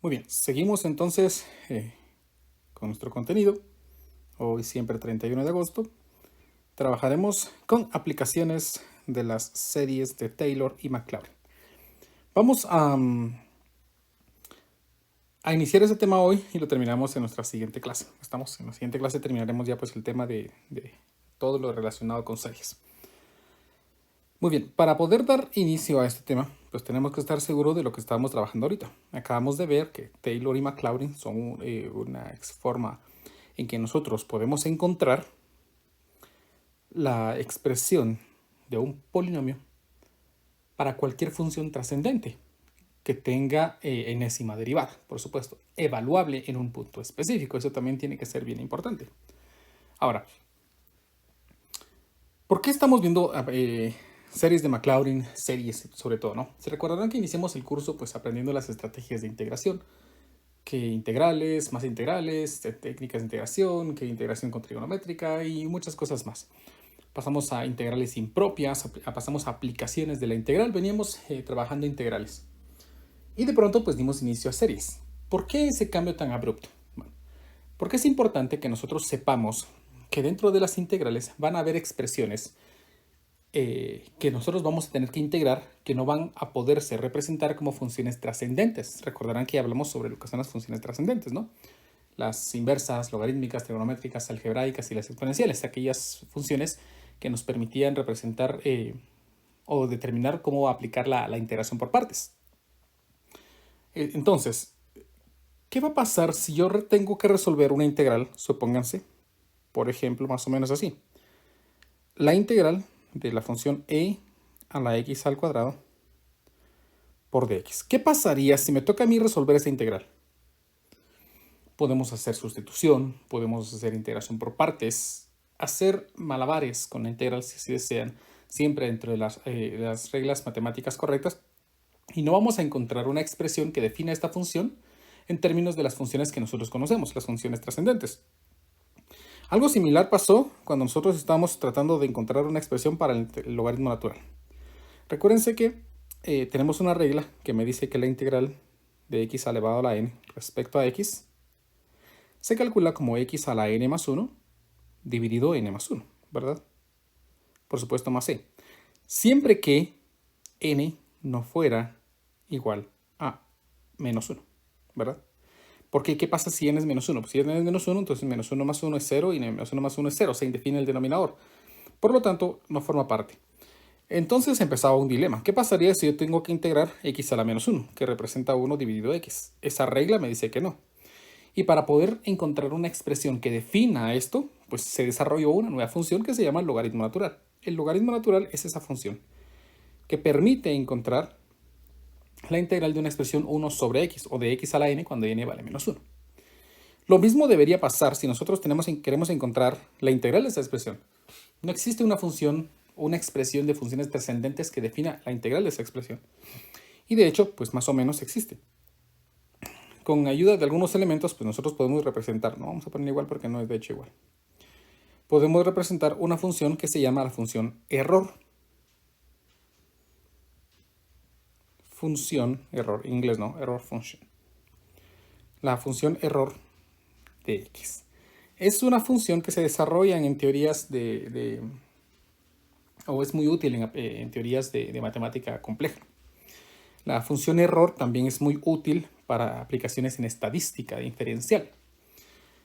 Muy bien, seguimos entonces con nuestro contenido. Hoy siempre 31 de agosto. Trabajaremos con aplicaciones de las series de Taylor y Maclaurin. Vamos a iniciar ese tema hoy y lo terminamos en nuestra siguiente clase. En la siguiente clase terminaremos ya pues el tema de todo lo relacionado con series. Muy bien, para poder dar inicio a este tema, pues tenemos que estar seguros de lo que estamos trabajando ahorita. Acabamos de ver que Taylor y Maclaurin son una forma en que nosotros podemos encontrar la expresión de un polinomio para cualquier función trascendente que tenga enésima derivada, por supuesto, evaluable en un punto específico. Eso también tiene que ser bien importante. Ahora, ¿por qué estamos viendo series de Maclaurin, series sobre todo, ¿no? Se recordarán que iniciamos el curso pues aprendiendo las estrategias de integración, que integrales, más integrales, técnicas de integración, que integración con trigonométrica y muchas cosas más. Pasamos a integrales impropias, pasamos a aplicaciones de la integral, veníamos trabajando integrales. Y de pronto pues dimos inicio a series. ¿Por qué ese cambio tan abrupto? Bueno, porque es importante que nosotros sepamos que dentro de las integrales van a haber expresiones que nosotros vamos a tener que integrar que no van a poderse representar como funciones trascendentes. Recordarán que ya hablamos sobre lo que son las funciones trascendentes, ¿no? Las inversas, logarítmicas, trigonométricas, algebraicas y las exponenciales, aquellas funciones que nos permitían representar o determinar cómo aplicar la integración por partes. Entonces, ¿qué va a pasar si yo tengo que resolver una integral? Supónganse, por ejemplo, más o menos así. La integral de la función e a la x al cuadrado por dx. ¿Qué pasaría si me toca a mí resolver esa integral? Podemos hacer sustitución, podemos hacer integración por partes, hacer malabares con la integral si así desean, siempre dentro de las reglas matemáticas correctas, y no vamos a encontrar una expresión que defina esta función en términos de las funciones que nosotros conocemos, las funciones trascendentes. Algo similar pasó cuando nosotros estábamos tratando de encontrar una expresión para el logaritmo natural. Recuérdense que tenemos una regla que me dice que la integral de x elevado a la n respecto a x se calcula como x a la n más 1 dividido n más 1, ¿verdad? Por supuesto más e. Siempre que n no fuera igual a menos 1, ¿verdad? Porque ¿qué pasa si n es menos 1? Pues si n es menos 1, entonces menos 1 más 1 es 0 y menos 1 más 1 es 0. Se indefine el denominador. Por lo tanto, no forma parte. Entonces empezaba un dilema. ¿Qué pasaría si yo tengo que integrar x a la menos 1, que representa 1 dividido x? Esa regla me dice que no. Y para poder encontrar una expresión que defina esto, pues se desarrolló una nueva función que se llama el logaritmo natural. El logaritmo natural es esa función que permite encontrar la integral de una expresión 1 sobre x o de x a la n cuando n vale menos 1. Lo mismo debería pasar si nosotros queremos encontrar la integral de esa expresión. No existe una función, una expresión de funciones trascendentes que defina la integral de esa expresión. Y de hecho, pues más o menos existe. Con ayuda de algunos elementos, pues nosotros podemos representar, no vamos a poner igual porque no es de hecho igual. Podemos representar una función que se llama la función error. Función error, en inglés no, error function. La función error de x. Es una función que se desarrolla en teorías o es muy útil en teorías de matemática compleja. La función error también es muy útil para aplicaciones en estadística diferencial.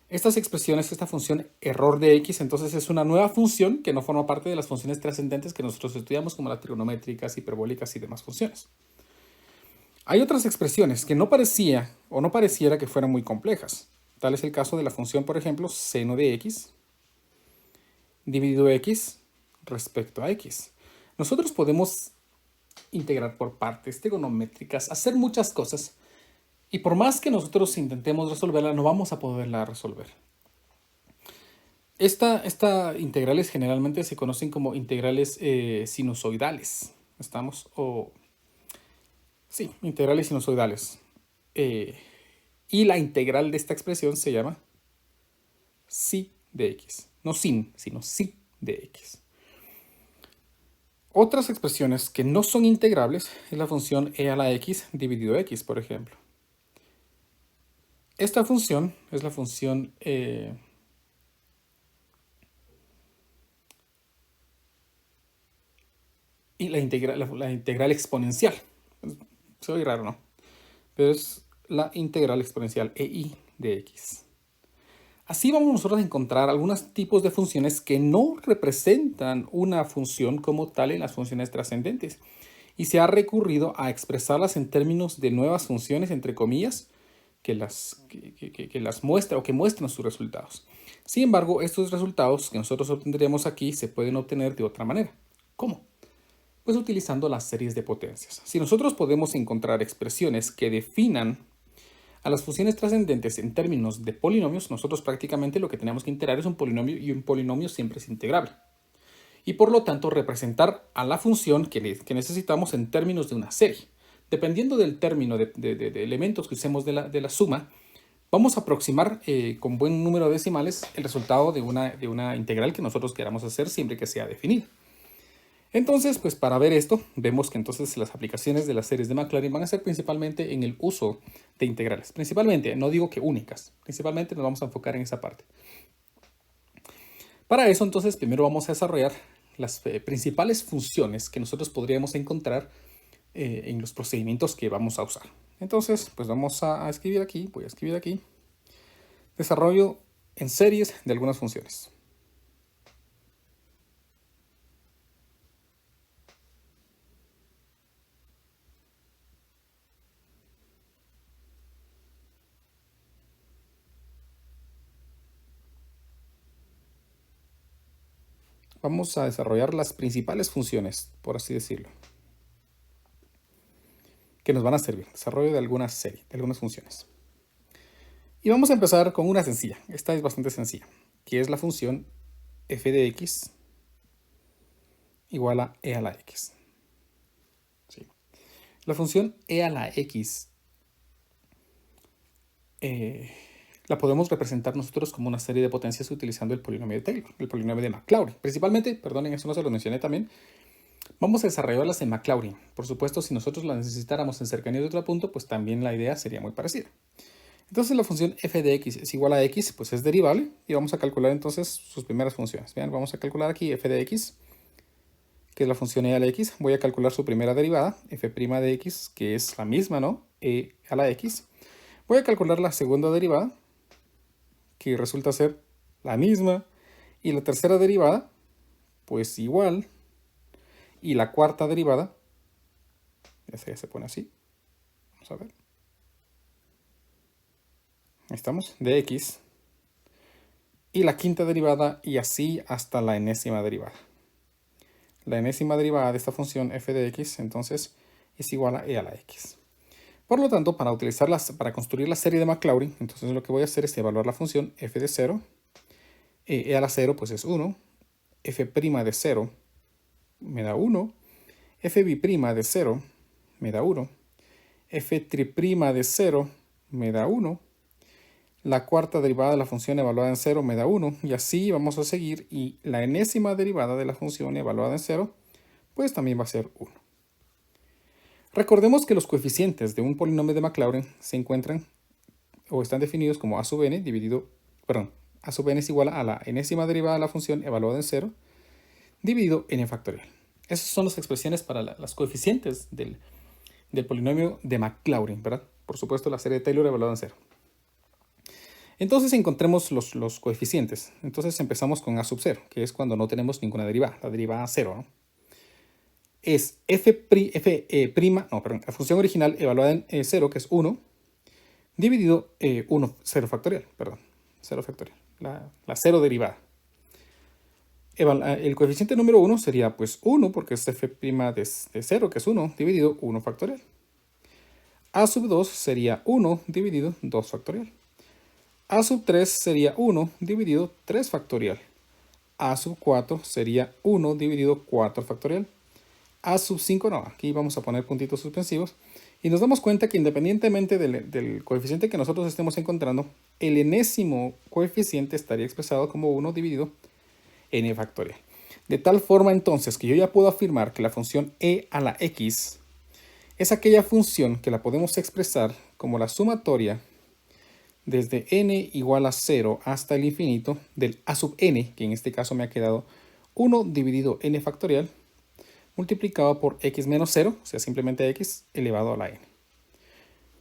Estas expresiones, esta función error de x, entonces es una nueva función que no forma parte de las funciones trascendentes que nosotros estudiamos, como las trigonométricas, hiperbólicas y demás funciones. Hay otras expresiones que no pareciera que fueran muy complejas. Tal es el caso de la función, por ejemplo, seno de x dividido x respecto a x. Nosotros podemos integrar por partes trigonométricas, hacer muchas cosas, y por más que nosotros intentemos resolverla, no vamos a poderla resolver. Estas integrales generalmente se conocen como integrales sinusoidales. Sí, integrales sinusoidales. Y la integral de esta expresión se llama psi de x. No sin, sino psi de x. Otras expresiones que no son integrables es la función e a la x dividido x, por ejemplo. esta función es la función y la integral exponencial. Se oye raro, ¿no? Pero es la integral exponencial EI de x. Así vamos nosotros a encontrar algunos tipos de funciones que no representan una función como tal en las funciones trascendentes. Y se ha recurrido a expresarlas en términos de nuevas funciones, entre comillas, que las muestra o que muestran sus resultados. Sin embargo, estos resultados que nosotros obtendremos aquí se pueden obtener de otra manera. ¿Cómo? Pues utilizando las series de potencias. Si nosotros podemos encontrar expresiones que definan a las funciones trascendentes en términos de polinomios, nosotros prácticamente lo que tenemos que integrar es un polinomio y un polinomio siempre es integrable. Y por lo tanto representar a la función que necesitamos en términos de una serie. Dependiendo del término de elementos que usemos de la suma, vamos a aproximar con buen número de decimales el resultado de una integral que nosotros queramos hacer siempre que sea definida. Entonces, pues para ver esto, vemos que entonces las aplicaciones de las series de Maclaurin van a ser principalmente en el uso de integrales. Principalmente, no digo que únicas, principalmente nos vamos a enfocar en esa parte. Para eso, entonces, primero vamos a desarrollar las principales funciones que nosotros podríamos encontrar en los procedimientos que vamos a usar. Entonces, pues vamos a escribir aquí, voy a escribir aquí, desarrollo en series de algunas funciones. Vamos a desarrollar las principales funciones, por así decirlo, que nos van a servir. Desarrollo de alguna serie, de algunas funciones. Y vamos a empezar con una sencilla. Esta es bastante sencilla, que es la función f de x igual a e a la x. Sí. La función e a la x la podemos representar nosotros como una serie de potencias utilizando el polinomio de Taylor, el polinomio de Maclaurin. Principalmente, perdonen, eso no se lo mencioné también, vamos a desarrollarlas en Maclaurin. Por supuesto, si nosotros las necesitáramos en cercanía de otro punto, pues también la idea sería muy parecida. Entonces la función f de x es igual a x, pues es derivable, y vamos a calcular entonces sus primeras funciones. Vean, vamos a calcular aquí f de x, que es la función e a la x. Voy a calcular su primera derivada, f' de x, que es la misma, ¿no? E a la x. Voy a calcular la segunda derivada, que resulta ser la misma, y la tercera derivada, pues igual, y la cuarta derivada, ya se pone así, vamos a ver, ahí estamos, de x, y la quinta derivada, y así hasta la enésima derivada. La enésima derivada de esta función f de x, entonces, es igual a e a la x. Por lo tanto, para construir la serie de Maclaurin, entonces lo que voy a hacer es evaluar la función f de 0. E a la 0 pues es 1. F' de 0 me da 1. F' de 0 me da 1. F' de 0 me da 1. La cuarta derivada de la función evaluada en 0 me da 1. Y así vamos a seguir. Y la enésima derivada de la función evaluada en 0 pues también va a ser 1. Recordemos que los coeficientes de un polinomio de Maclaurin se encuentran o están definidos como a sub n dividido, perdón, a sub n es igual a la enésima derivada de la función evaluada en 0 dividido n factorial. Esas son las expresiones para las coeficientes del polinomio de Maclaurin, ¿verdad? Por supuesto, la serie de Taylor evaluada en 0. Entonces encontremos los coeficientes. Entonces empezamos con a sub 0, que es cuando no tenemos ninguna derivada, la derivada 0, ¿no? Es la función original evaluada en 0, que es 1, dividido 0 factorial, perdón, 0 factorial, la 0 derivada. El coeficiente número 1 sería pues 1, porque es f' de 0, que es 1, dividido 1 factorial. A sub 2 sería 1 dividido 2 factorial. A sub 3 sería 1 dividido 3 factorial. A sub 4 sería 1 dividido 4 factorial. A sub 5 no, aquí vamos a poner puntitos suspensivos. Y nos damos cuenta que independientemente del coeficiente que nosotros estemos encontrando, el enésimo coeficiente estaría expresado como 1 dividido n factorial. De tal forma entonces que yo ya puedo afirmar que la función e a la x es aquella función que la podemos expresar como la sumatoria desde n igual a 0 hasta el infinito del a sub n, que en este caso me ha quedado 1 dividido n factorial, multiplicado por x menos 0, o sea, simplemente x elevado a la n.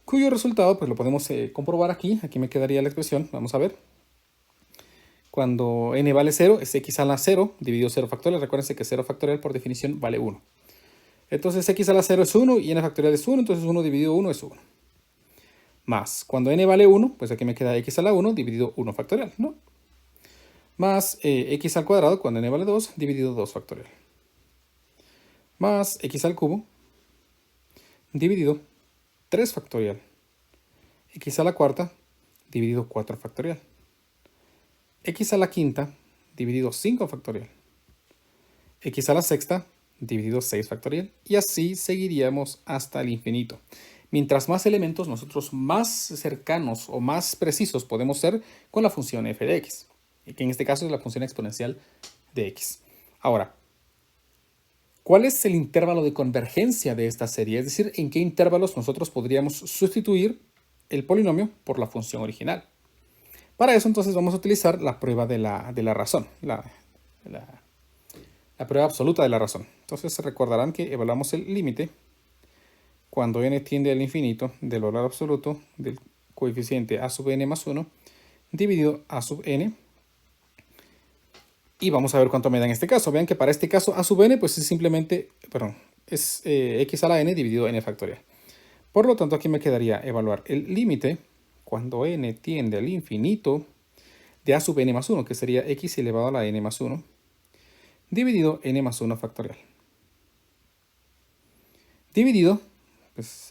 Cuyo resultado, pues lo podemos comprobar aquí. Aquí me quedaría la expresión, vamos a ver. Cuando n vale 0, es x a la 0 dividido 0 factorial. Recuérdense que 0 factorial por definición vale 1. Entonces x a la 0 es 1 y n factorial es 1, entonces 1 dividido 1 es 1. Más, cuando n vale 1, pues aquí me queda x a la 1 dividido 1 factorial, ¿no? Más x al cuadrado cuando n vale 2 dividido 2 factorial. Más x al cubo dividido 3 factorial. X a la cuarta dividido 4 factorial. X a la quinta dividido 5 factorial. X a la sexta dividido 6 factorial. Y así seguiríamos hasta el infinito. Mientras más elementos, nosotros más cercanos o más precisos podemos ser con la función f de x, que en este caso es la función exponencial de x. Ahora, ¿cuál es el intervalo de convergencia de esta serie? Es decir, ¿en qué intervalos nosotros podríamos sustituir el polinomio por la función original? Para eso entonces vamos a utilizar la prueba de la razón, la prueba absoluta de la razón. Entonces recordarán que evaluamos el límite cuando n tiende al infinito del valor absoluto del coeficiente a sub n más 1 dividido a sub n. Y vamos a ver cuánto me da en este caso. Vean que para este caso a sub n pues es simplemente, es x a la n dividido n factorial. Por lo tanto aquí me quedaría evaluar el límite cuando n tiende al infinito de a sub n más 1, que sería x elevado a la n más 1, dividido n más 1 factorial. Dividido, pues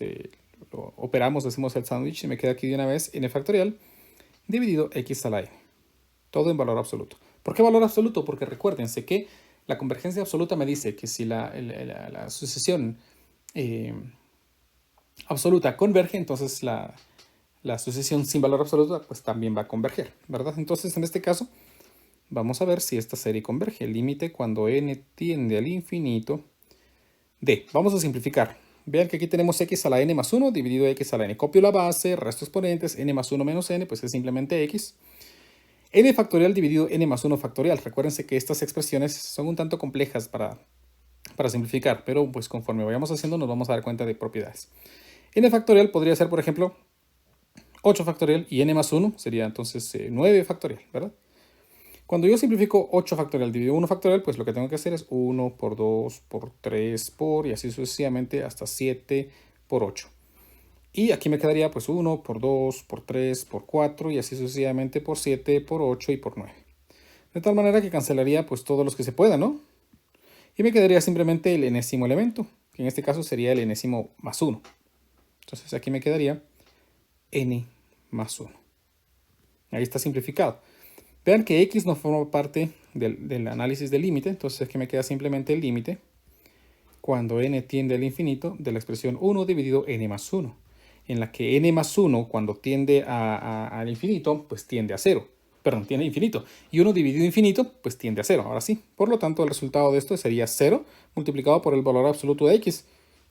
lo operamos, hacemos el sándwich y me queda aquí de una vez n factorial, dividido x a la n. Todo en valor absoluto. ¿Por qué valor absoluto? Porque recuérdense que la convergencia absoluta me dice que si la sucesión absoluta converge, entonces la sucesión sin valor absoluto pues también va a converger, ¿verdad? Entonces en este caso vamos a ver si esta serie converge. El límite cuando n tiende al infinito de, vamos a simplificar. Vean que aquí tenemos x a la n más 1 dividido x a la n. Copio la base, resto exponentes, n más 1 menos n, pues es simplemente x. N factorial dividido n más 1 factorial. Recuérdense que estas expresiones son un tanto complejas para simplificar, pero pues conforme vayamos haciendo nos vamos a dar cuenta de propiedades. N factorial podría ser, por ejemplo, 8 factorial y n más 1 sería entonces 9 factorial, ¿verdad? Cuando yo simplifico 8 factorial dividido 1 factorial, pues lo que tengo que hacer es 1 por 2 por 3 por y así sucesivamente hasta 7 por 8. Y aquí me quedaría pues 1 por 2 por 3 por 4 y así sucesivamente por 7 por 8 y por 9. De tal manera que cancelaría pues todos los que se puedan, ¿no? Y me quedaría simplemente el enésimo elemento, que en este caso sería el enésimo más 1. Entonces aquí me quedaría n más 1. Ahí está simplificado. Vean que x no forma parte del análisis del límite, entonces aquí me queda simplemente el límite cuando n tiende al infinito de la expresión 1 dividido n más 1, en la que n más 1 cuando tiende al infinito, pues tiende a 0. Perdón, tiende a infinito. Y 1 dividido infinito, pues tiende a 0. Ahora sí. Por lo tanto, el resultado de esto sería 0 multiplicado por el valor absoluto de x.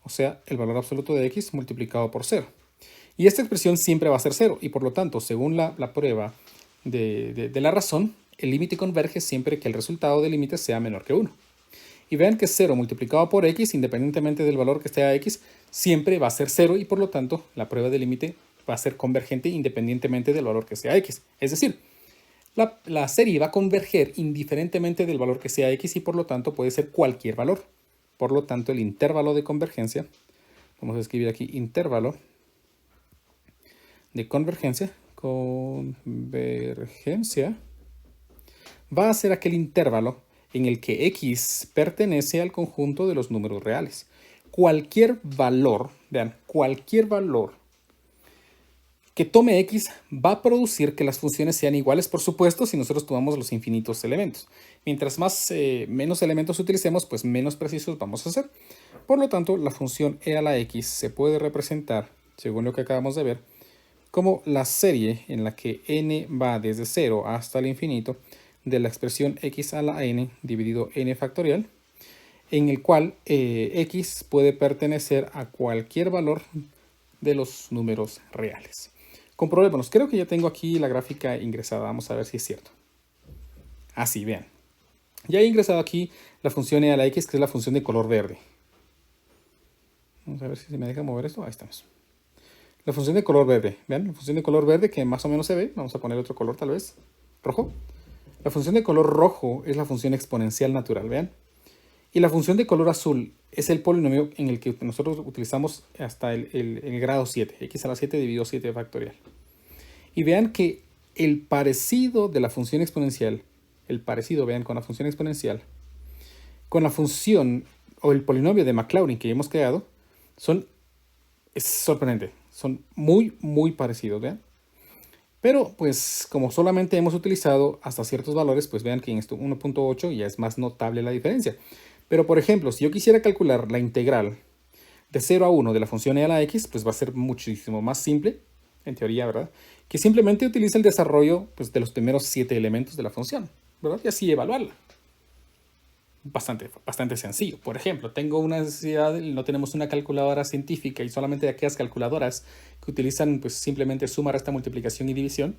O sea, el valor absoluto de x multiplicado por 0. Y esta expresión siempre va a ser 0. Y por lo tanto, según la prueba de la razón, el límite converge siempre que el resultado del límite sea menor que 1. Y vean que 0 multiplicado por x, independientemente del valor que esté a x, siempre va a ser 0 y por lo tanto la prueba de límite va a ser convergente independientemente del valor que sea x. Es decir, la serie va a converger indiferentemente del valor que sea x y por lo tanto puede ser cualquier valor. Por lo tanto, el intervalo de convergencia, vamos a escribir aquí intervalo de convergencia va a ser aquel intervalo en el que x pertenece al conjunto de los números reales. Cualquier valor, vean, cualquier valor que tome x va a producir que las funciones sean iguales, por supuesto, si nosotros tomamos los infinitos elementos. Mientras menos elementos utilicemos, pues menos precisos vamos a ser. Por lo tanto, la función e a la x se puede representar, según lo que acabamos de ver, como la serie en la que n va desde 0 hasta el infinito de la expresión x a la n dividido n factorial, en el cual x puede pertenecer a cualquier valor de los números reales. Comprobémonos. Creo que ya tengo aquí la gráfica ingresada. Vamos a ver si es cierto. Así, vean. Ya he ingresado aquí la función e a la x, que es la función de color verde. Vamos a ver si se me deja mover esto. Ahí estamos. La función de color verde. Vean, la función de color verde que más o menos se ve. Vamos a poner otro color tal vez. Rojo. La función de color rojo es la función exponencial natural. Vean. Y la función de color azul es el polinomio en el que nosotros utilizamos hasta el grado 7. X a la 7 dividido 7 factorial. Y vean que el parecido de la función exponencial, vean, con la función exponencial, con la función o el polinomio de Maclaurin que hemos creado, es sorprendente. Son muy, muy parecidos, vean. Pero, pues, como solamente hemos utilizado hasta ciertos valores, pues vean que en esto 1.8 ya es más notable la diferencia. Pero, por ejemplo, si yo quisiera calcular la integral de 0 a 1 de la función e a la x, pues va a ser muchísimo más simple, en teoría, ¿verdad? Que simplemente utiliza el desarrollo, pues, de los primeros 7 elementos de la función, ¿verdad? Y así evaluarla. Bastante sencillo. Por ejemplo, tengo una necesidad, no tenemos una calculadora científica y solamente aquellas calculadoras que utilizan pues simplemente suma, resta, multiplicación y división,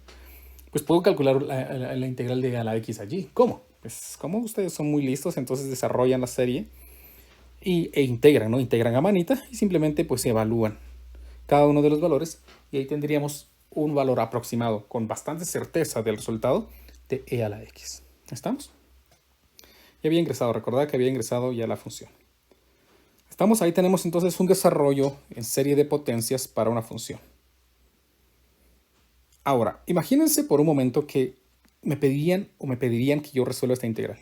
pues puedo calcular la integral de a la x allí. ¿Cómo? Pues como ustedes son muy listos, entonces desarrollan la serie e integran, ¿no? Integran a manita y simplemente pues evalúan cada uno de los valores y ahí tendríamos un valor aproximado con bastante certeza del resultado de e a la x. ¿Estamos? Ya había ingresado, recordad que había ingresado ya la función. Ahí tenemos entonces un desarrollo en serie de potencias para una función. Ahora, imagínense por un momento que me pedirían que yo resuelva esta integral.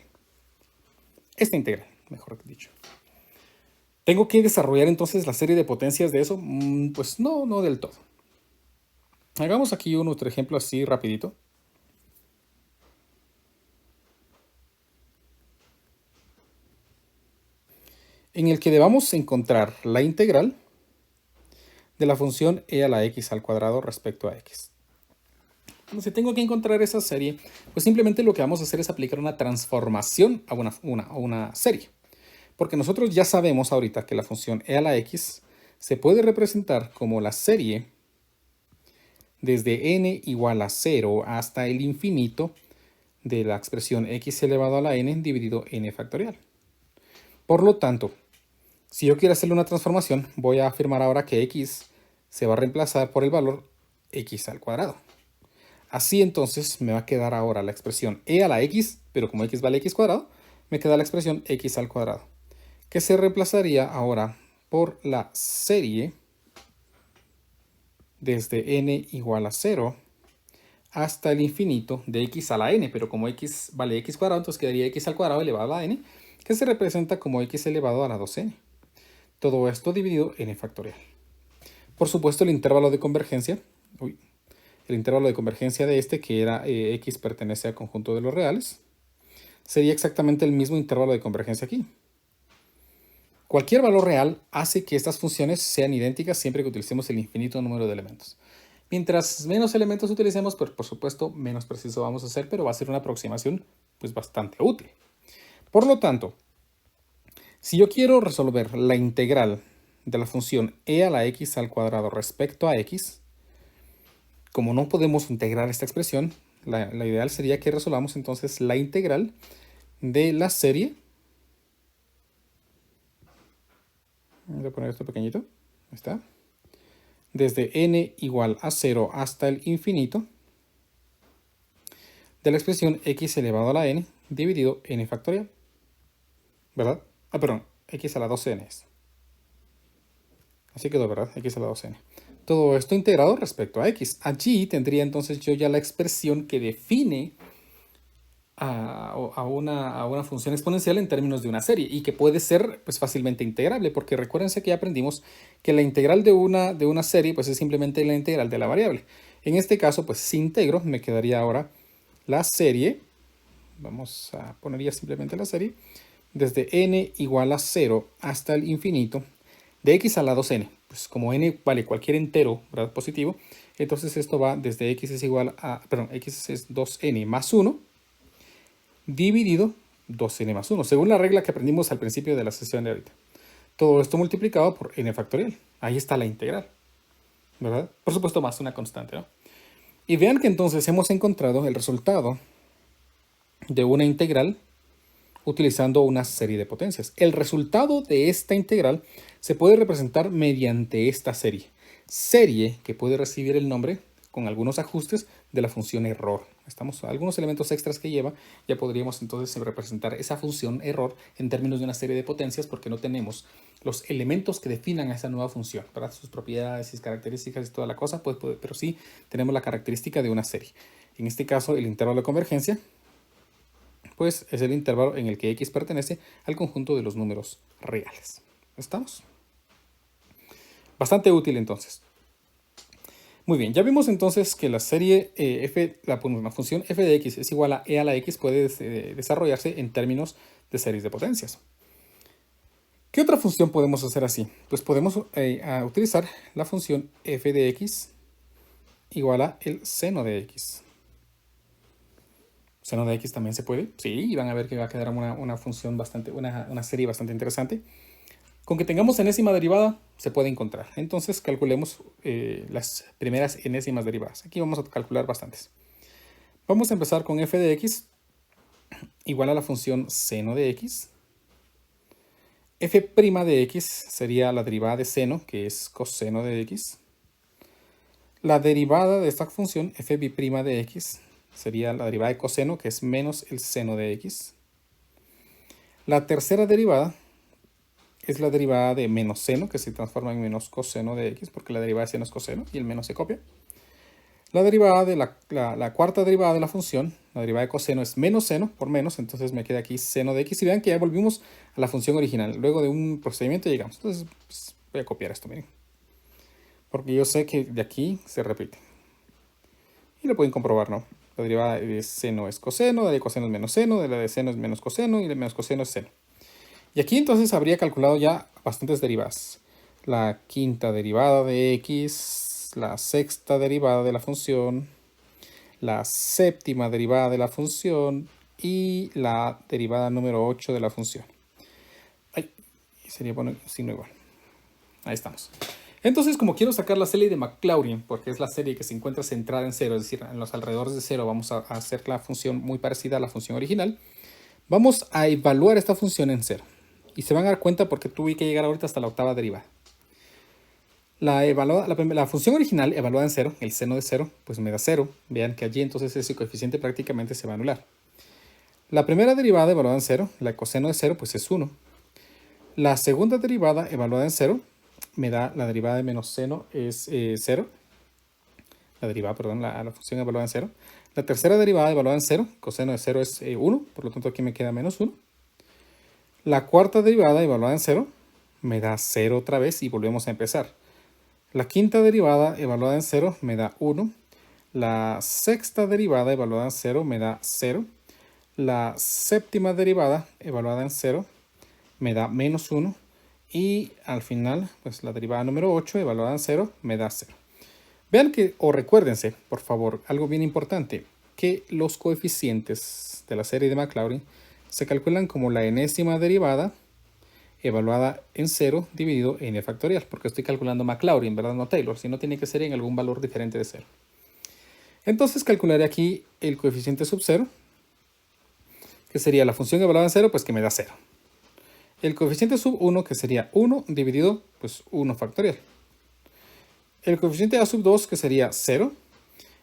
Esta integral, mejor dicho. ¿Tengo que desarrollar entonces la serie de potencias de eso? Pues no del todo. Hagamos aquí otro ejemplo así rapidito. En el que debamos encontrar la integral de la función e a la x al cuadrado respecto a x. Si tengo que encontrar esa serie, pues simplemente lo que vamos a hacer es aplicar una transformación a una serie. Porque nosotros ya sabemos ahorita que la función e a la x se puede representar como la serie desde n igual a 0 hasta el infinito de la expresión x elevado a la n dividido n factorial. Por lo tanto, si yo quiero hacerle una transformación, voy a afirmar ahora que x se va a reemplazar por el valor x al cuadrado. Así entonces me va a quedar ahora la expresión e a la x, pero como x vale x cuadrado, me queda la expresión x al cuadrado, que se reemplazaría ahora por la serie desde n igual a 0 hasta el infinito de x a la n, pero como x vale x cuadrado, entonces quedaría x al cuadrado elevado a la n, que se representa como x elevado a la 2n. Todo esto dividido n factorial. Por supuesto, el intervalo de convergencia, de este, que era x pertenece al conjunto de los reales, sería exactamente el mismo intervalo de convergencia aquí. Cualquier valor real hace que estas funciones sean idénticas siempre que utilicemos el infinito número de elementos. Mientras menos elementos utilicemos, pues por supuesto menos preciso vamos a ser, pero va a ser una aproximación pues bastante útil. Por lo tanto, si yo quiero resolver la integral de la función e a la x al cuadrado respecto a x, como no podemos integrar esta expresión, la ideal sería que resolvamos entonces la integral de la serie. Voy a poner esto pequeñito. Ahí está. Desde n igual a 0 hasta el infinito de la expresión x elevado a la n dividido n factorial. ¿Verdad? Perdón, x a la 2n es. Así quedó, ¿verdad? X a la 2n. Todo esto integrado respecto a x. Allí tendría entonces yo ya la expresión que define a una función exponencial en términos de una serie y que puede ser pues fácilmente integrable, porque recuérdense que ya aprendimos que la integral de una serie pues es simplemente la integral de la variable. En este caso pues si integro me quedaría ahora la serie, vamos a poner ya simplemente la serie, desde n igual a 0 hasta el infinito de x a la 2n. Pues como n vale cualquier entero, ¿verdad? Positivo, entonces esto va desde x es igual a, perdón, x es 2n más 1 dividido 2n más 1, según la regla que aprendimos al principio de la sesión de ahorita. Todo esto multiplicado por n factorial. Ahí está la integral, ¿verdad? Por supuesto más una constante, ¿no? Y vean que entonces hemos encontrado el resultado de una integral utilizando una serie de potencias. El resultado de esta integral se puede representar mediante esta serie. Serie que puede recibir el nombre, con algunos ajustes, de la función error. Algunos elementos extras que lleva, ya podríamos entonces representar esa función error en términos de una serie de potencias porque no tenemos los elementos que definan a esa nueva función, para sus propiedades, sus características y toda la cosa, pero sí tenemos la característica de una serie. En este caso, el intervalo de convergencia pues es el intervalo en el que x pertenece al conjunto de los números reales. ¿Estamos? Bastante útil entonces. Muy bien, ya vimos entonces que la serie la función f de x es igual a e a la x puede desarrollarse en términos de series de potencias. ¿Qué otra función podemos hacer así? Pues podemos utilizar la función f de x igual a el seno de x. Seno de x también se puede, sí, y van a ver que va a quedar una función una serie bastante interesante. Con que tengamos enésima derivada, se puede encontrar. Entonces, calculemos las primeras enésimas derivadas. Aquí vamos a calcular bastantes. Vamos a empezar con f de x igual a la función seno de x. F' de x sería la derivada de seno, que es coseno de x. La derivada de esta función, f' de x, sería la derivada de coseno, que es menos el seno de x. La tercera derivada es la derivada de menos seno, que se transforma en menos coseno de x, porque la derivada de seno es coseno y el menos se copia. La derivada de la cuarta derivada de la función, la derivada de coseno es menos seno por menos, entonces me queda aquí seno de x. Y vean que ya volvimos a la función original. Luego de un procedimiento llegamos. Entonces pues, voy a copiar esto, miren. Porque yo sé que de aquí se repite. Y lo pueden comprobar, ¿no? La derivada de seno es coseno, la de coseno es menos seno, de la de seno es menos coseno y de menos coseno es seno. Y aquí entonces habría calculado ya bastantes derivadas. La quinta derivada de x, la sexta derivada de la función, la séptima derivada de la función y la derivada número 8 de la función. Ay, sería bueno signo igual. Ahí estamos. Entonces, como quiero sacar la serie de Maclaurin, porque es la serie que se encuentra centrada en cero, es decir, en los alrededores de cero, vamos a hacer la función muy parecida a la función original, vamos a evaluar esta función en cero. Y se van a dar cuenta porque tuve que llegar ahorita hasta la octava derivada. La función original evaluada en cero, el seno de cero, pues me da cero. Vean que allí entonces ese coeficiente prácticamente se va a anular. La primera derivada evaluada en cero, la coseno de cero, pues es 1. La segunda derivada evaluada en cero, me da la derivada de menos seno es 0. La función evaluada en 0. La tercera derivada evaluada en 0, coseno de 0 es 1, por lo tanto aquí me queda menos 1. La cuarta derivada evaluada en 0 me da 0 otra vez y volvemos a empezar. La quinta derivada evaluada en 0 me da 1. La sexta derivada evaluada en 0 me da 0. La séptima derivada evaluada en 0 me da menos 1. Y al final, pues la derivada número 8 evaluada en 0 me da 0. Vean que, o recuérdense, por favor, algo bien importante, que los coeficientes de la serie de Maclaurin se calculan como la enésima derivada evaluada en 0 dividido en n factorial, porque estoy calculando Maclaurin, ¿verdad? No Taylor, si no tiene que ser en algún valor diferente de 0. Entonces calcularé aquí el coeficiente sub 0, que sería la función evaluada en 0, pues que me da 0. El coeficiente sub 1, que sería 1 dividido, pues 1 factorial. El coeficiente a sub 2, que sería 0.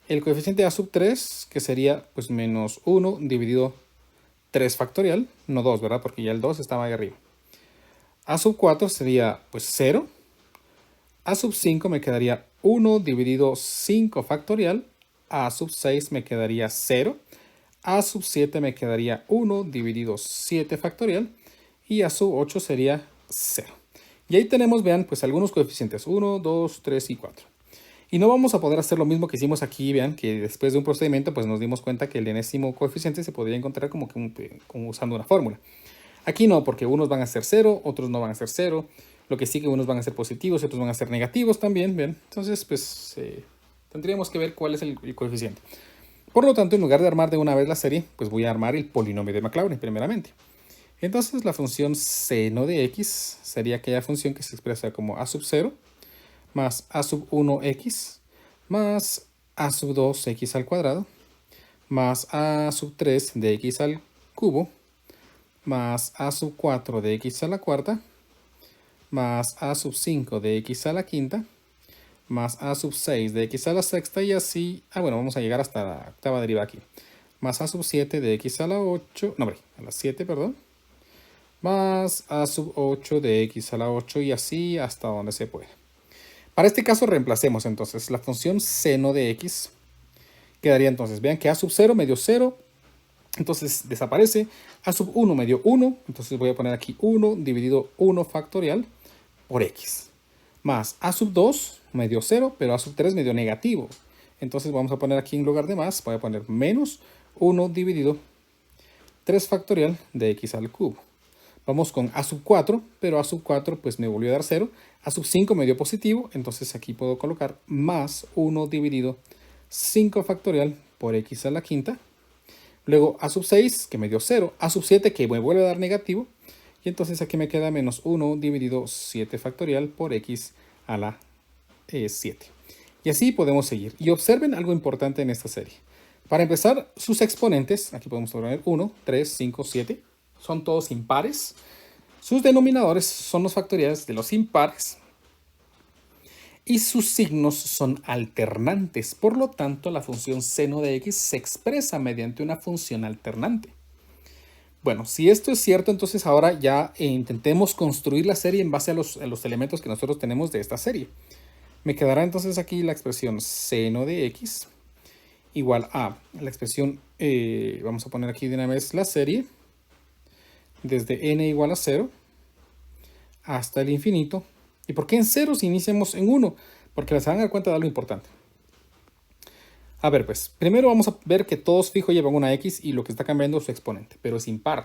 El coeficiente a sub 3, que sería pues menos 1 dividido 3 factorial. No 2, ¿verdad? Porque ya el 2 estaba ahí arriba. A sub 4 sería pues 0. A sub 5 me quedaría 1 dividido 5 factorial. A sub 6 me quedaría 0. A sub 7 me quedaría 1 dividido 7 factorial. Y a sub 8 sería 0. Y ahí tenemos, vean, pues algunos coeficientes, 1, 2, 3 y 4. Y no vamos a poder hacer lo mismo que hicimos aquí, vean, que después de un procedimiento, pues nos dimos cuenta que el enésimo coeficiente se podría encontrar como usando una fórmula. Aquí no, porque unos van a ser 0, otros no van a ser 0. Lo que sí que unos van a ser positivos, otros van a ser negativos también, vean. Entonces, pues tendríamos que ver cuál es el coeficiente. Por lo tanto, en lugar de armar de una vez la serie, pues voy a armar el polinomio de Maclaurin primeramente. Entonces la función seno de x sería aquella función que se expresa como a sub 0 más a sub 1x más a sub 2x al cuadrado más a sub 3 de x al cubo más a sub 4 de x a la cuarta más a sub 5 de x a la quinta más a sub 6 de x a la sexta y así, bueno, vamos a llegar hasta la octava derivada aquí, más a sub 7 de x a la 8, no, hombre, a la 7, perdón, más a sub 8 de x a la 8 y así hasta donde se puede. Para este caso reemplacemos entonces la función seno de x, quedaría entonces, vean que a sub 0 me dio 0, entonces desaparece, a sub 1 me dio 1, entonces voy a poner aquí 1 dividido 1 factorial por x, más a sub 2 me dio 0, pero a sub 3 me dio negativo. Entonces vamos a poner aquí en lugar de más, voy a poner menos 1 dividido 3 factorial de x al cubo. Vamos con a sub 4, pero a sub 4 pues me volvió a dar 0. A sub 5 me dio positivo, entonces aquí puedo colocar más 1 dividido 5 factorial por x a la quinta. Luego a sub 6 que me dio 0, a sub 7 que me vuelve a dar negativo. Y entonces aquí me queda menos 1 dividido 7 factorial por x a la 7. Y así podemos seguir. Y observen algo importante en esta serie. Para empezar, sus exponentes, aquí podemos poner 1, 3, 5, 7, son todos impares. Sus denominadores son los factoriales de los impares. Y sus signos son alternantes. Por lo tanto, la función seno de x se expresa mediante una función alternante. Bueno, si esto es cierto, entonces ahora ya intentemos construir la serie en base a los elementos que nosotros tenemos de esta serie. Me quedará entonces aquí la expresión seno de x igual a la expresión, vamos a poner aquí de una vez la serie, desde n igual a 0 hasta el infinito. ¿Y por qué en 0 si iniciamos en 1? Porque se van a dar cuenta de algo importante. A ver, pues, primero vamos a ver que todos fijo llevan una x y lo que está cambiando es su exponente, pero es impar.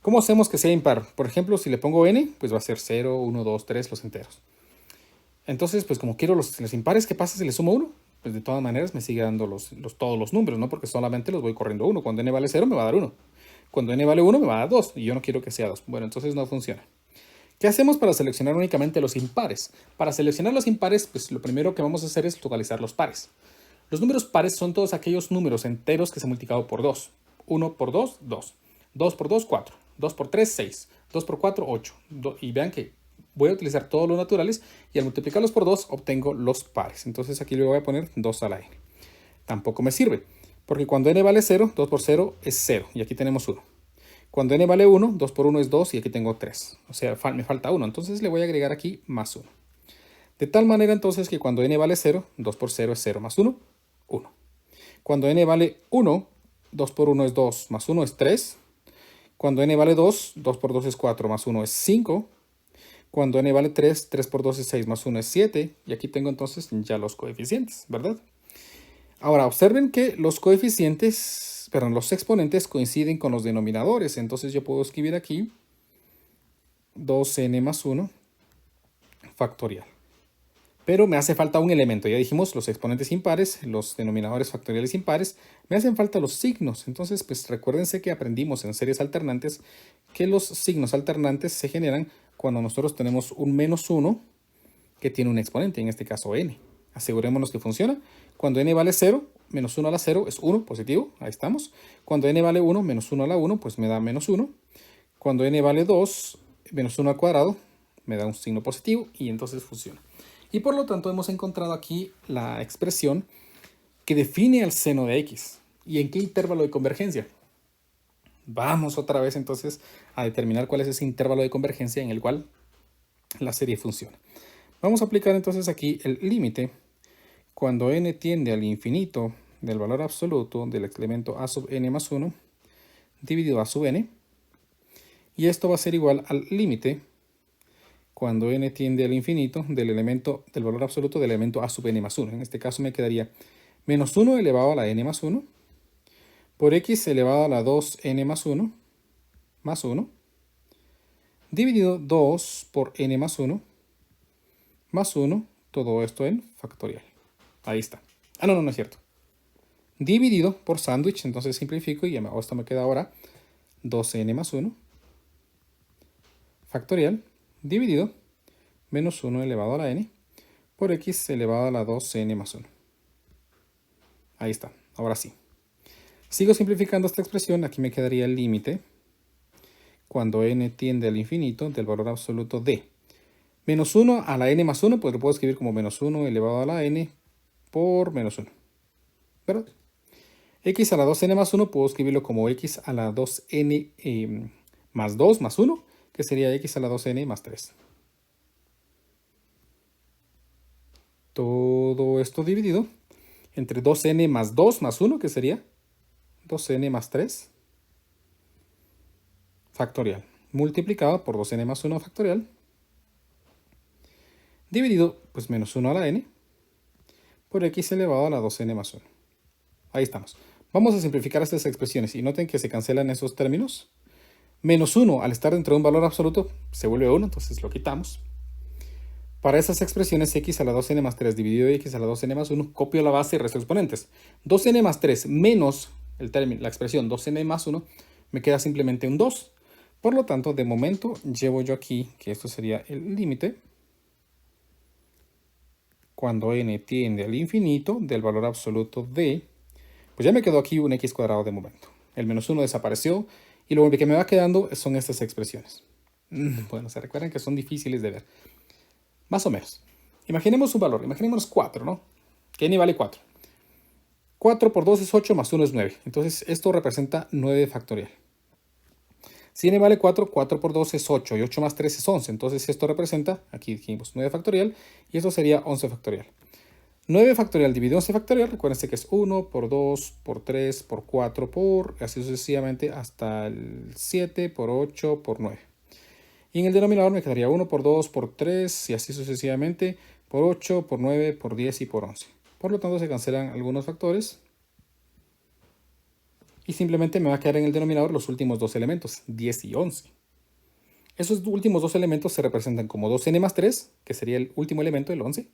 ¿Cómo hacemos que sea impar? Por ejemplo, si le pongo n, pues va a ser 0, 1, 2, 3, los enteros. Entonces, pues como quiero los impares, ¿qué pasa si le sumo 1? Pues de todas maneras me sigue dando todos los números, ¿no? Porque solamente los voy corriendo 1. Cuando n vale 0 me va a dar 1. Cuando n vale 1 me va a dar 2. Y yo no quiero que sea 2. Bueno, entonces no funciona. ¿Qué hacemos para seleccionar únicamente los impares? Para seleccionar los impares, pues lo primero que vamos a hacer es totalizar los pares. Los números pares son todos aquellos números enteros que se han multiplicado por 2. 1 por 2, 2. 2 por 2, 4. 2 por 3, 6. 2 por 4, 8. Y vean que voy a utilizar todos los naturales y al multiplicarlos por 2 obtengo los pares. Entonces aquí le voy a poner 2 a la n. Tampoco me sirve, porque cuando n vale 0, 2 por 0 es 0 y aquí tenemos 1. Cuando n vale 1, 2 por 1 es 2 y aquí tengo 3. O sea, me falta 1, entonces le voy a agregar aquí más 1. De tal manera entonces que cuando n vale 0, 2 por 0 es 0 más 1, 1. Cuando n vale 1, 2 por 1 es 2 más 1 es 3. Cuando n vale 2, 2 por 2 es 4 más 1 es 5. Cuando n vale 3, 3 por 2 es 6 más 1 es 7. Y aquí tengo entonces ya los coeficientes, ¿verdad? Ahora, observen que los coeficientes, perdón, los exponentes coinciden con los denominadores. Entonces yo puedo escribir aquí 2n más 1 factorial. Pero me hace falta un elemento. Ya dijimos los exponentes impares, los denominadores factoriales impares. Me hacen falta los signos. Entonces, pues recuérdense que aprendimos en series alternantes que los signos alternantes se generan cuando nosotros tenemos un menos 1 que tiene un exponente, en este caso n. Asegurémonos que funciona. Cuando n vale 0, menos 1 a la 0 es 1, positivo, ahí estamos. Cuando n vale 1, menos 1 a la 1, pues me da menos 1. Cuando n vale 2, menos 1 al cuadrado, me da un signo positivo y entonces funciona. Y por lo tanto hemos encontrado aquí la expresión que define el seno de x. ¿Y en qué intervalo de convergencia? Vamos otra vez entonces a determinar cuál es ese intervalo de convergencia en el cual la serie funciona. Vamos a aplicar entonces aquí el límite cuando n tiende al infinito del valor absoluto del elemento a sub n más 1 dividido a sub n. Y esto va a ser igual al límite cuando n tiende al infinito del valor absoluto del elemento a sub n más 1. En este caso me quedaría menos 1 elevado a la n más 1 por x elevado a la 2n más 1 dividido 2 por n más 1 más 1, todo esto en factorial. Ahí está. No es cierto. Dividido por sándwich, entonces simplifico y esto me queda ahora 2n más 1 factorial dividido menos 1 elevado a la n por x elevado a la 2n más 1. Ahí está, ahora sí. Sigo simplificando esta expresión, aquí me quedaría el límite cuando n tiende al infinito del valor absoluto de menos 1 a la n más 1, pues lo puedo escribir como menos 1 elevado a la n por menos 1, ¿verdad? X a la 2n más 1 puedo escribirlo como x a la 2n más 2 más 1, que sería x a la 2n más 3. Todo esto dividido entre 2n más 2 más 1, que sería 2n más 3 factorial, multiplicado por 2n más 1 factorial, dividido, pues menos 1 a la n, por x elevado a la 2n más 1. Ahí estamos. Vamos a simplificar estas expresiones y noten que se cancelan esos términos. Menos 1 al estar dentro de un valor absoluto se vuelve 1, entonces lo quitamos. Para esas expresiones x a la 2n más 3 dividido x a la 2n más 1, copio la base y resto exponentes. 2n más 3 menos la expresión 2n más 1 me queda simplemente un 2. Por lo tanto, de momento llevo yo aquí que esto sería el límite cuando n tiende al infinito del valor absoluto de, pues ya me quedó aquí un x cuadrado de momento. El menos 1 desapareció y lo que me va quedando son estas expresiones. Bueno, se recuerdan que son difíciles de ver. Más o menos. Imaginemos un valor, imaginemos 4, ¿no? Que n vale 4. 4 por 2 es 8 más 1 es 9. Entonces esto representa 9 factorial. Si n vale 4, 4 por 2 es 8 y 8 más 3 es 11. Entonces esto representa, aquí dijimos 9 factorial y esto sería 11 factorial. 9 factorial dividido 11 factorial, recuérdense que es 1 por 2 por 3 por 4 por, así sucesivamente hasta el 7 por 8 por 9. Y en el denominador me quedaría 1 por 2 por 3 y así sucesivamente por 8 por 9 por 10 y por 11. Por lo tanto se cancelan algunos factores y simplemente me va a quedar en el denominador los últimos dos elementos, 10 y 11. Esos últimos dos elementos se representan como 2n más 3, que sería el último elemento, el 11,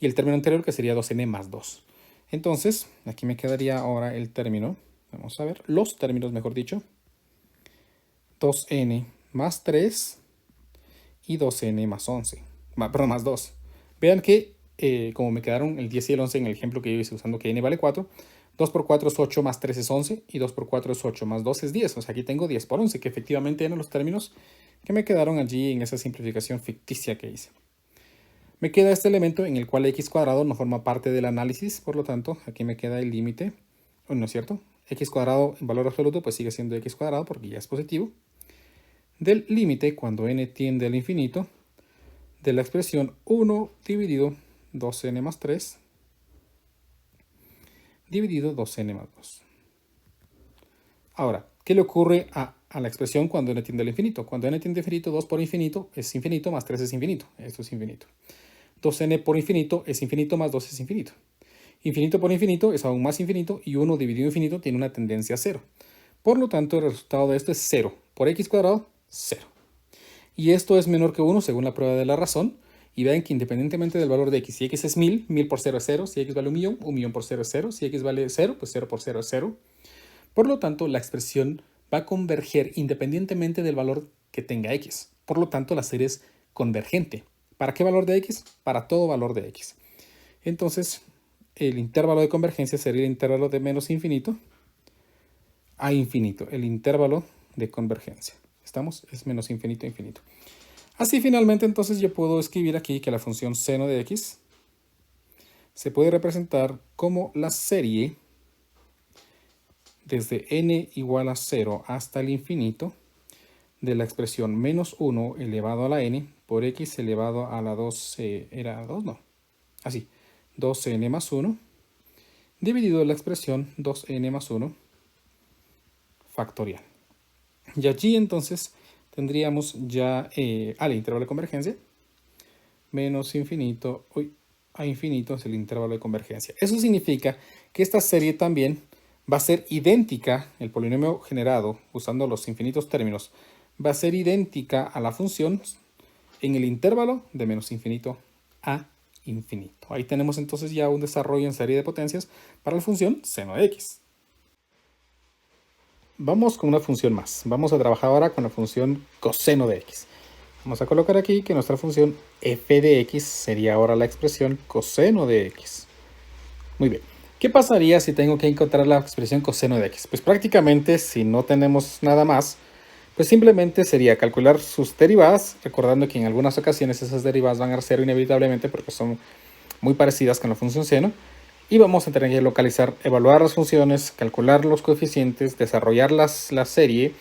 y el término anterior, que sería 2n más 2. Entonces, aquí me quedaría ahora el término, vamos a ver, los términos, mejor dicho, 2n más 3 y 2n más 11, perdón, más 2. Vean que como me quedaron el 10 y el 11 en el ejemplo que yo hice usando que n vale 4, 2 por 4 es 8 más 3 es 11 y 2 por 4 es 8 más 2 es 10. O sea, aquí tengo 10 por 11, que efectivamente eran los términos que me quedaron allí en esa simplificación ficticia que hice. Me queda este elemento en el cual x cuadrado no forma parte del análisis, por lo tanto, aquí me queda el límite, ¿no es cierto? X cuadrado en valor absoluto pues sigue siendo x cuadrado porque ya es positivo, del límite cuando n tiende al infinito de la expresión 1 dividido 2n más 3 dividido 2n más 2. Ahora, ¿qué le ocurre a la expresión cuando n tiende al infinito? Cuando n tiende al infinito, 2 por infinito es infinito más 3 es infinito. Esto es infinito. 2n por infinito es infinito más 2 es infinito. Infinito por infinito es aún más infinito y 1 dividido infinito tiene una tendencia a 0. Por lo tanto, el resultado de esto es 0. Por x cuadrado, 0. Y esto es menor que 1 según la prueba de la razón. Y vean que independientemente del valor de x, si x es 1000, 1000 por 0 es 0. Si x vale 1.000.000, 1.000.000 por 0 es 0. Si x vale 0, pues 0 por 0 es 0. Por lo tanto, la expresión va a converger independientemente del valor que tenga x. Por lo tanto, la serie es convergente. ¿Para qué valor de x? Para todo valor de x. Entonces, el intervalo de convergencia sería el intervalo de menos infinito a infinito. El intervalo de convergencia. ¿Estamos? Es menos infinito a infinito. Así finalmente entonces yo puedo escribir aquí que la función seno de x se puede representar como la serie desde n igual a 0 hasta el infinito de la expresión menos 1 elevado a la n por x elevado a la 2, ¿era 2? No. Así, 2n más 1 dividido la expresión 2n más 1 factorial. Y allí entonces tendríamos ya el intervalo de convergencia menos infinito a infinito es el intervalo de convergencia. Eso significa que esta serie también va a ser idéntica, el polinomio generado usando los infinitos términos, va a ser idéntica a la función en el intervalo de menos infinito a infinito. Ahí tenemos entonces ya un desarrollo en serie de potencias para la función seno de x. Vamos con una función más. Vamos a trabajar ahora con la función coseno de x. Vamos a colocar aquí que nuestra función f de x sería ahora la expresión coseno de x. Muy bien. ¿Qué pasaría si tengo que encontrar la expresión coseno de x? Pues prácticamente, si no tenemos nada más, pues simplemente sería calcular sus derivadas, recordando que en algunas ocasiones esas derivadas van a ser inevitablemente porque son muy parecidas con la función seno. Y vamos a tener que localizar, evaluar las funciones, calcular los coeficientes, desarrollar la serie,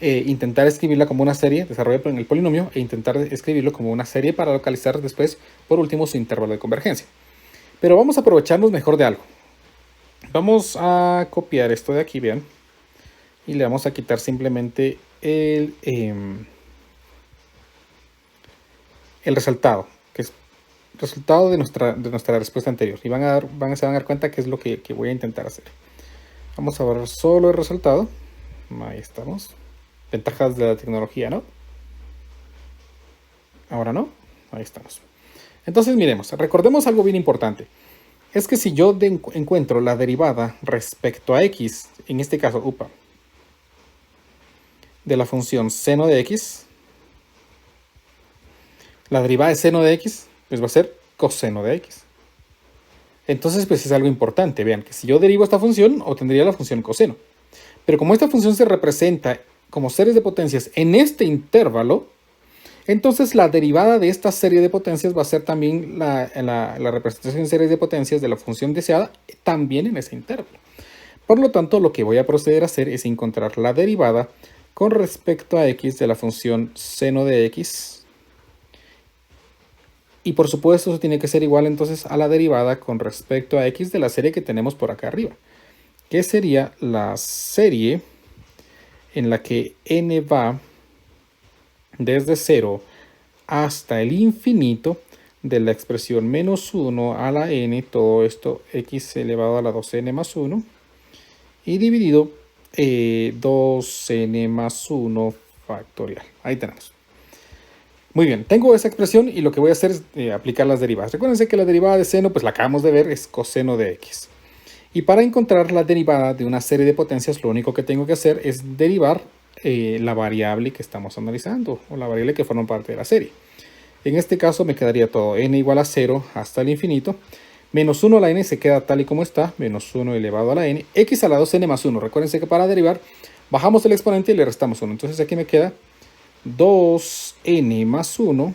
intentar escribirla como una serie, desarrollar en el polinomio e intentar escribirlo como una serie para localizar después, por último, su intervalo de convergencia. Pero vamos a aprovecharnos mejor de algo. Vamos a copiar esto de aquí, vean, y le vamos a quitar simplemente el resultado, que es el resultado de nuestra respuesta anterior. Y se van a dar cuenta que es lo que voy a intentar hacer. Vamos a borrar solo el resultado. Ahí estamos. Ventajas de la tecnología, ¿no? Ahora no. Ahí estamos. Entonces miremos, recordemos algo bien importante. Es que si yo encuentro la derivada respecto a x, en este caso, de la función seno de x, la derivada de seno de x, pues va a ser coseno de x. Entonces, pues es algo importante. Vean que si yo derivo esta función, obtendría la función coseno. Pero como esta función se representa como series de potencias en este intervalo, entonces la derivada de esta serie de potencias va a ser también la representación en series de potencias de la función deseada también en ese intervalo. Por lo tanto, lo que voy a proceder a hacer es encontrar la derivada con respecto a x de la función seno de x. Y por supuesto eso tiene que ser igual entonces a la derivada con respecto a x de la serie que tenemos por acá arriba, que sería la serie en la que n va desde 0 hasta el infinito de la expresión menos 1 a la n, todo esto x elevado a la 2n más 1, y dividido 2n más 1 factorial. Ahí tenemos. Muy bien, tengo esa expresión y lo que voy a hacer es aplicar las derivadas. Recuérdense que la derivada de seno, pues la acabamos de ver, es coseno de x. Y para encontrar la derivada de una serie de potencias, lo único que tengo que hacer es derivar la variable que estamos analizando, o la variable que forma parte de la serie. En este caso me quedaría todo n igual a 0 hasta el infinito. Menos 1 a la n se queda tal y como está, menos 1 elevado a la n, x a la 2n más 1. Recuérdense que para derivar, bajamos el exponente y le restamos 1. Entonces aquí me queda 2n más 1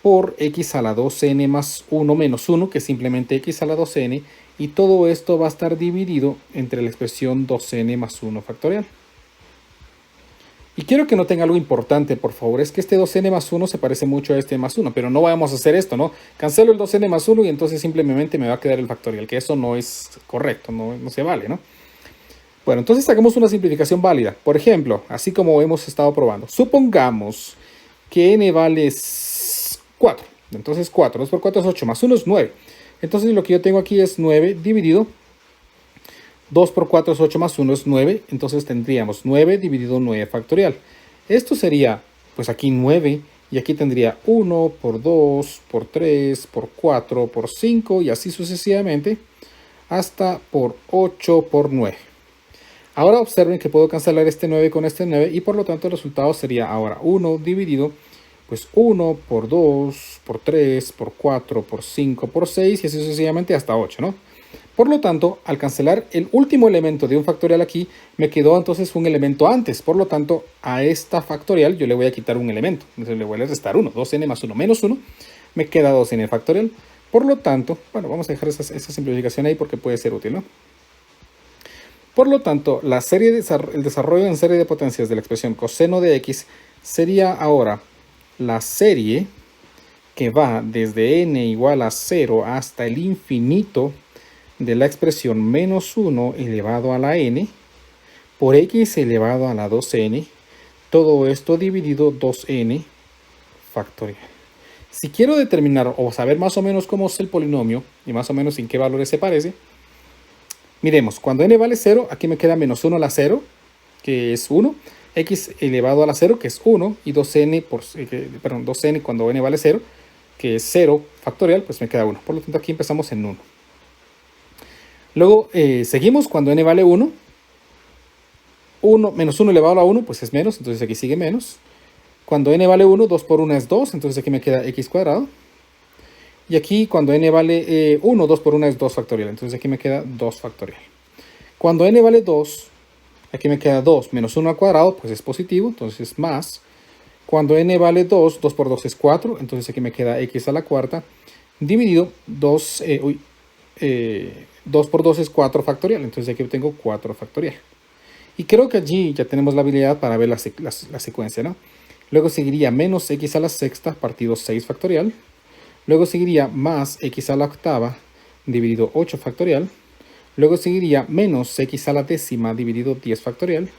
por x a la 2n más 1 menos 1, que es simplemente x a la 2n, y todo esto va a estar dividido entre la expresión 2n más 1 factorial. Y quiero que noten algo importante, por favor, es que este 2n más 1 se parece mucho a este más 1, pero no vamos a hacer esto, ¿no? Cancelo el 2n más 1 y entonces simplemente me va a quedar el factorial, que eso no es correcto, no se vale, ¿no? Bueno, entonces hagamos una simplificación válida. Por ejemplo, así como hemos estado probando, supongamos que n vale 4. Entonces 4, 2 por 4 es 8, más 1 es 9. Entonces lo que yo tengo aquí es 9 dividido 2 por 4 es 8 más 1 es 9, entonces tendríamos 9 dividido 9 factorial. Esto sería, pues aquí 9, y aquí tendría 1 por 2, por 3, por 4, por 5, y así sucesivamente, hasta por 8 por 9. Ahora observen que puedo cancelar este 9 con este 9, y por lo tanto el resultado sería ahora 1 dividido, pues 1 por 2, por 3, por 4, por 5, por 6, y así sucesivamente hasta 8, ¿no? Por lo tanto, al cancelar el último elemento de un factorial aquí, me quedó entonces un elemento antes. Por lo tanto, a esta factorial yo le voy a quitar un elemento. Entonces le voy a restar 1. 2n más 1 menos 1. Me queda 2n factorial. Por lo tanto, bueno, vamos a dejar esa simplificación ahí porque puede ser útil, ¿no? Por lo tanto, el desarrollo en serie de potencias de la expresión coseno de x sería ahora la serie que va desde n igual a 0 hasta el infinito de la expresión menos 1 elevado a la n por x elevado a la 2n, todo esto dividido 2n factorial. Si quiero determinar o saber más o menos cómo es el polinomio y más o menos en qué valores se parece, miremos, cuando n vale 0, aquí me queda menos 1 a la 0, que es 1, x elevado a la 0, que es 1, y 2n, 2n cuando n vale 0, que es 0 factorial, pues me queda 1. Por lo tanto, aquí empezamos en 1. Luego seguimos cuando n vale 1. Menos 1 elevado a la 1, pues es menos, entonces aquí sigue menos. Cuando n vale 1, 2 por 1 es 2, entonces aquí me queda x cuadrado. Y aquí cuando n vale 1, 2 por 1 es 2 factorial. Entonces aquí me queda 2 factorial. Cuando n vale 2, aquí me queda 2 menos 1 al cuadrado, pues es positivo, entonces más. Cuando n vale 2, 2 por 2 es 4, entonces aquí me queda x a la cuarta, dividido 2, 2 por 2 es 4 factorial, entonces aquí tengo 4 factorial. Y creo que allí ya tenemos la habilidad para ver la secuencia, ¿no? Luego seguiría menos x a la sexta partido 6 factorial. Luego seguiría más x a la octava dividido 8 factorial. Luego seguiría menos x a la décima dividido 10 factorial.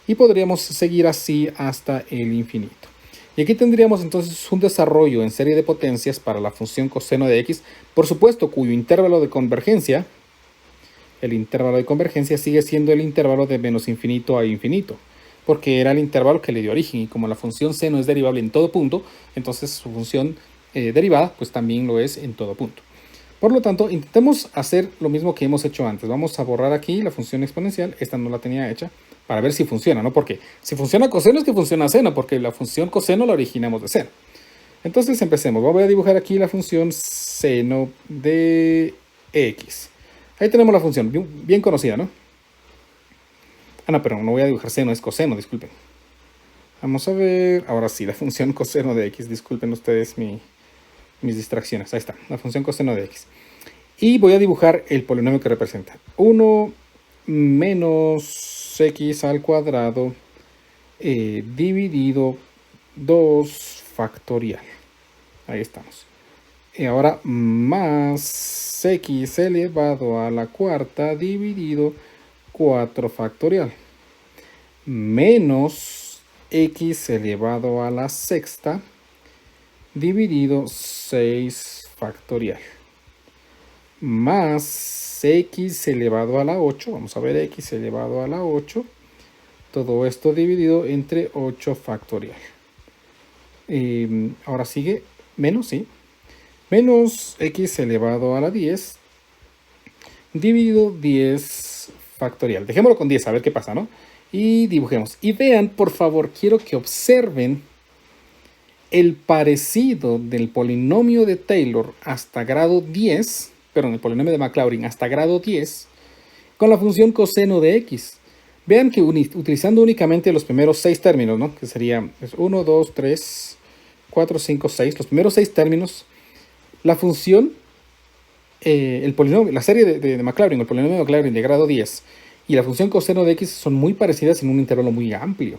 Y podríamos seguir así hasta el infinito. Y aquí tendríamos entonces un desarrollo en serie de potencias para la función coseno de x, por supuesto cuyo intervalo de convergencia, el intervalo de convergencia sigue siendo el intervalo de menos infinito a infinito, porque era el intervalo que le dio origen, y como la función seno es derivable en todo punto, entonces su función derivada pues también lo es en todo punto. Por lo tanto, intentemos hacer lo mismo que hemos hecho antes. Vamos a borrar aquí la función exponencial, esta no la tenía hecha, para ver si funciona, ¿no? Porque si funciona coseno es que funciona seno, porque la función coseno la originamos de seno. Entonces empecemos. Voy a dibujar aquí la función seno de x. Ahí tenemos la función, bien conocida, ¿no? Ah, no, pero no voy a dibujar seno, es coseno, disculpen. Vamos a ver, ahora sí, la función coseno de x. Disculpen ustedes mis distracciones. Ahí está, la función coseno de x. Y voy a dibujar el polinomio que representa. 1 menos x al cuadrado dividido 2 factorial. Ahí estamos. Y ahora más x elevado a la cuarta dividido 4 factorial. Menos x elevado a la sexta dividido 6 factorial. Más x elevado a la 8, vamos a ver x elevado a la 8, todo esto dividido entre 8 factorial. Ahora sigue menos, ¿sí? Menos x elevado a la 10 dividido 10 factorial. Dejémoslo con 10, a ver qué pasa, ¿no? Y dibujemos. Y vean, por favor, quiero que observen el parecido del polinomio de Taylor hasta grado 10, perdón, el polinomio de Maclaurin hasta grado 10, con la función coseno de x. Vean que utilizando únicamente los primeros 6 términos, ¿no? Que serían 1, 2, 3, 4, 5, 6. Los primeros 6 términos, la función, el polinomio, la serie de Maclaurin, el polinomio de Maclaurin de grado 10 y la función coseno de x son muy parecidas en un intervalo muy amplio.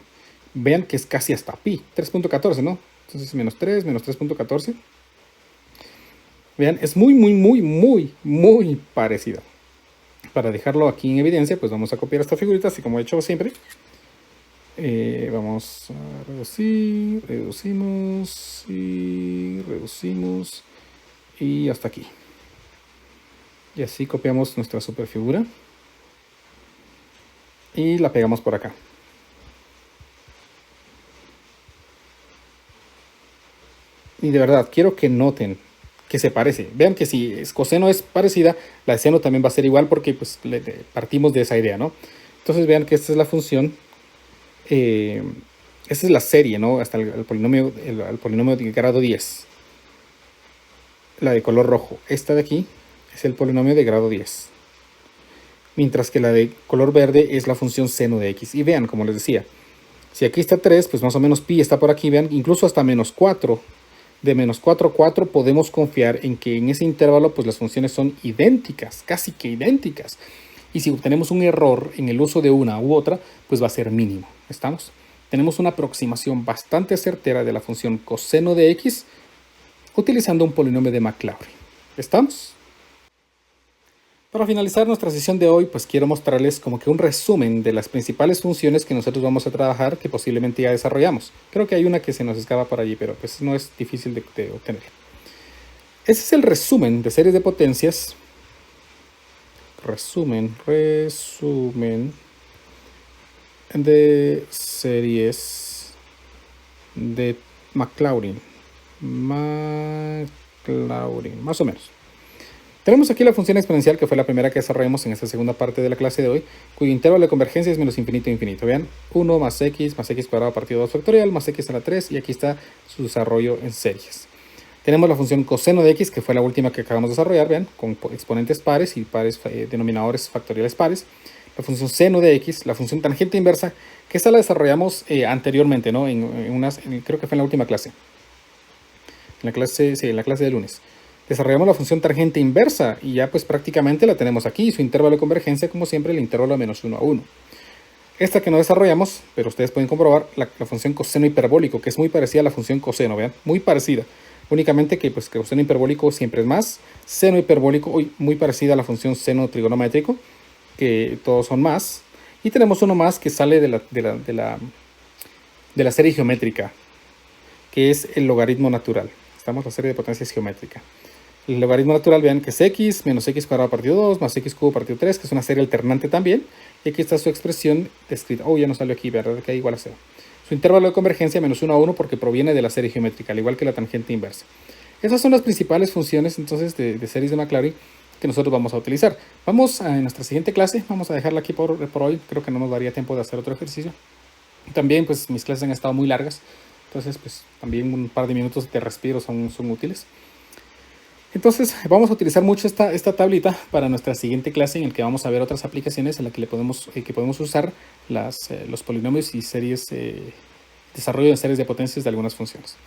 Vean que es casi hasta pi, 3.14, ¿no? Entonces menos 3, menos 3.14. Vean, es muy parecida. Para dejarlo aquí en evidencia, pues vamos a copiar esta figurita, así como he hecho siempre. Vamos a reducir, reducimos y reducimos y hasta aquí. Y así copiamos nuestra superfigura y la pegamos por acá. Y de verdad, quiero que noten que se parece. Vean que si coseno es parecida, la de seno también va a ser igual porque pues, partimos de esa idea, ¿no? Entonces vean que esta es la función, esta es la serie, ¿no? Hasta el polinomio de grado 10. La de color rojo. Esta de aquí es el polinomio de grado 10. Mientras que la de color verde es la función seno de x. Y vean, como les decía, si aquí está 3, pues más o menos pi está por aquí, vean, incluso hasta menos 4. De menos 4 a 4 podemos confiar en que en ese intervalo pues las funciones son idénticas, casi que idénticas. Y si obtenemos un error en el uso de una u otra, pues va a ser mínimo. ¿Estamos? Tenemos una aproximación bastante certera de la función coseno de x utilizando un polinomio de Maclaurin. ¿Estamos? Para finalizar nuestra sesión de hoy, pues quiero mostrarles como que un resumen de las principales funciones que nosotros vamos a trabajar, que posiblemente ya desarrollamos. Creo que hay una que se nos escapa por allí, pero pues no es difícil de obtener. Ese es el resumen de series de potencias. Resumen de series de Maclaurin. Más o menos. Tenemos aquí la función exponencial, que fue la primera que desarrollamos en esta segunda parte de la clase de hoy, cuyo intervalo de convergencia es menos infinito a infinito. Vean, 1 más x cuadrado partido 2 factorial más x a la 3, y aquí está su desarrollo en series. Tenemos la función coseno de x, que fue la última que acabamos de desarrollar, vean, con exponentes pares y pares, denominadores factoriales pares. La función seno de x, la función tangente inversa, que esta la desarrollamos anteriormente, ¿no? Creo que fue en la última clase. En la clase de lunes. Desarrollamos la función tangente inversa y ya pues prácticamente la tenemos aquí. Su intervalo de convergencia, como siempre, el intervalo de menos 1 a 1. Esta que no desarrollamos, pero ustedes pueden comprobar, la función coseno hiperbólico, que es muy parecida a la función coseno, vean, muy parecida. Únicamente que pues coseno hiperbólico siempre es más. Seno hiperbólico, muy parecida a la función seno trigonométrico, que todos son más. Y tenemos uno más que sale de la serie geométrica, que es el logaritmo natural. Estamos en la serie de potencias geométrica. El logaritmo natural, vean que es x menos x cuadrado partido 2 más x cubo partido 3, que es una serie alternante también. Y aquí está su expresión descrita. Oh, ya no salió aquí, ¿verdad? Que hay igual a 0. Su intervalo de convergencia menos 1 a 1 porque proviene de la serie geométrica, al igual que la tangente inversa. Esas son las principales funciones entonces de series de Maclaurin que nosotros vamos a utilizar. Vamos en nuestra siguiente clase, vamos a dejarla aquí por hoy. Creo que no nos daría tiempo de hacer otro ejercicio. También pues mis clases han estado muy largas, entonces pues también un par de minutos de respiro son útiles. Entonces vamos a utilizar mucho esta tablita para nuestra siguiente clase, en la que vamos a ver otras aplicaciones en las que podemos usar los polinomios y desarrollo de series de potencias de algunas funciones.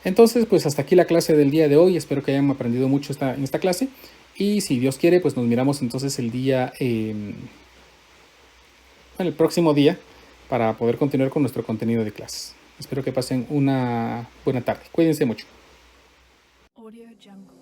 Entonces pues hasta aquí la clase del día de hoy. Espero que hayan aprendido mucho en esta clase, y si Dios quiere pues nos miramos entonces el próximo día para poder continuar con nuestro contenido de clases. Espero que pasen una buena tarde. Cuídense mucho. Audio Jungle.